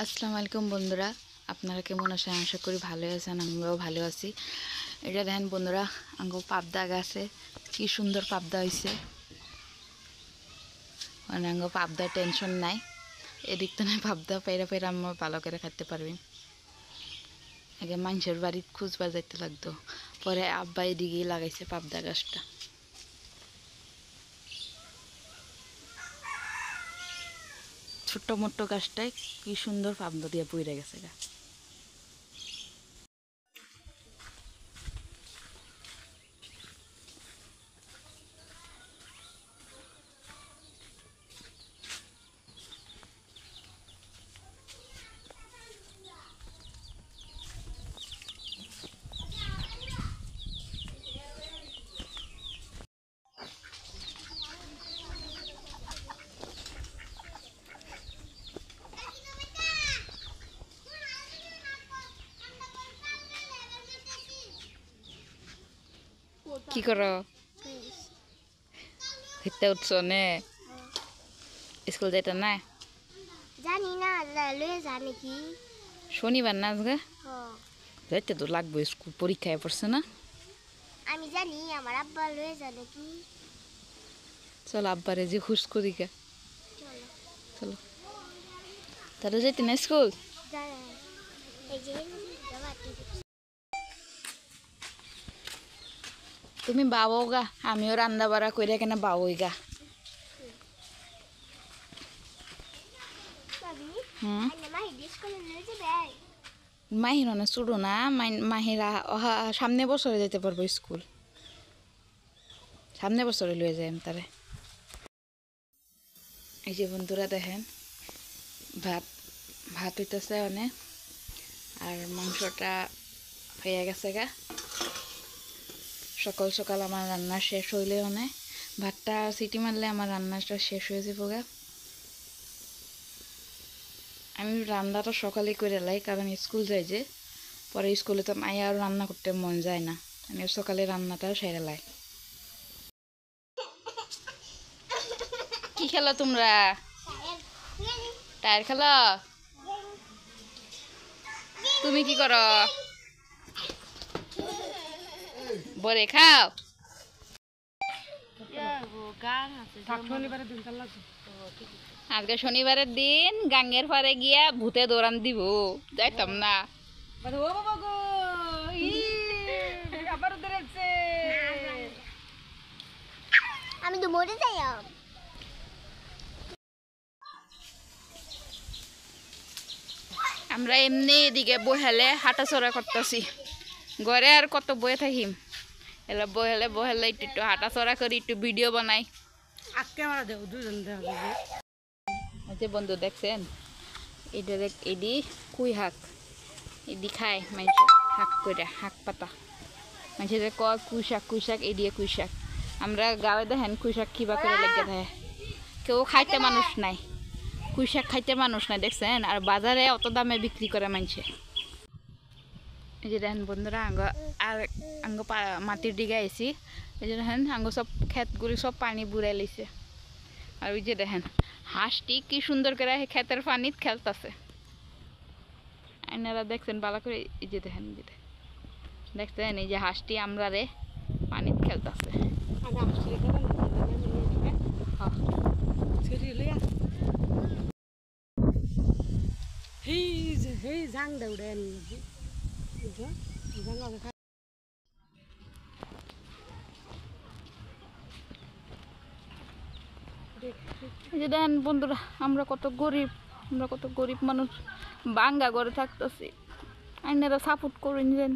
আসসালামু আলাইকুম বন্ধুরা, আপনারা কেমন আছেন? আশা করি ভালো আছেন। আমরাও ভালো আছি। এটা দেখেন বন্ধুরা, আঙ্গো পাবদা গাছে কি সুন্দর পাবদা হয়েছে। মানে আঙ্গো পাবদা টেনশন নাই, এদিক তো নাই পাবদা পেরা পেরা আমরা ভালো করে খাইতে পারবি। আগে মানুষের বাড়ির খুঁজবার যাইতে লাগতো, পরে আব্বা এদিকেই লাগাইছে পাবদা গাছটা। ছোট্ট মোট্ট গাছটায় কি সুন্দর পাবদা দিয়ে পইরা গেছে গা। কি করো? খেতে উঠছো নে? স্কুল যাইতে না? জানি না, লয়ে যা নাকি। শনিবার না আজকে? যাইতে তো লাগবে, স্কুল পরীক্ষায় পড়ছে না। আমি জানি আমার আব্বা লয়ে যা নাকি। চলো আব্বারে যে খুশ করি গা। চলো চলো তাহলে যাইতে না স্কুল? এই যে তুমি বাবো গা, আমিও রান্না বাড়া কইরা কেন বাবই গা। মাহির অনেক ছোট না, মাহিরা সামনে বছরে যেতে পারবো স্কুল। সামনে বছরে লয়ে যাই তারে। এই যে বন্ধুরা দেখেন, ভাত ভাত হইতেছে অনেক, আর মাংসটা হয়ে গেছে গা। সকাল সকাল আমার রান্না শেষ হইলে অনেক, ভাতটা সিটি মারলে আমার রান্নাটা শেষ হয়ে যাবো গা। আমি রান্নাটা সকালে করে লাই, কারণ স্কুল যাই যে, পরে স্কুলে তো মাই আর রান্না করতে মন যায় না। আমি সকালে রান্নাটা সেরে লাই। কি খেলো তোমরা? টায়ার খেলো? তুমি কি করো? বরে খাও। আজকে শনিবারের দিন, গাঙ্গের পারে গিয়া ভূতে দৌড়ান দিব, যাইতাম না। আমি তো মরে যাই। আমরা এমনি এদিকে বহেলে হাঁটাচড়া করতেছি, ঘরে আর কত বয়ে থাকিম। এলা বহেলে বহেলে একটু হাঁটাচড়া করি, একটু ভিডিও বানাই। আচ্ছা বন্ধু দেখছেন, এটা এডি কুই শাক, এডি খায় মানুষ শাক করে, শাক পাতা মানুষের কয় কুই শাক এডিয়ে কুই শাক। আমরা গাঁৱে দেখেন কুই শাক কিবা করে লেগে থাকে, কেউ খাইতে মানুষ নাই, কুই শাক খাইতে মানুষ নাই দেখছেন। আর বাজারে অত দামে বিক্রি করে মানুষে। এই যে দেখেন বন্ধুরা, আঙ্গ মাটির দিকে আইসি, এই যে দেখেন আঙ্গ সব ক্ষেতগুলি সব পানি বুড়াই লিছে। আর ওই যে দেখেন হাঁসটি কি সুন্দর করে ক্ষেতের পানিত খেলতেছে। আপনারা দেখছেন ভালো করে? এই যে দেখেন, দেখছেন এই যে হাঁসটি আমরা রে পানিত খেলতেছে। এই যে দেখেন বন্ধুরা, আমরা কত গরিব মানুষ, বাঙ্গা ঘরে থাকতেছি। আপনারা সাপোর্ট করে নিলেন।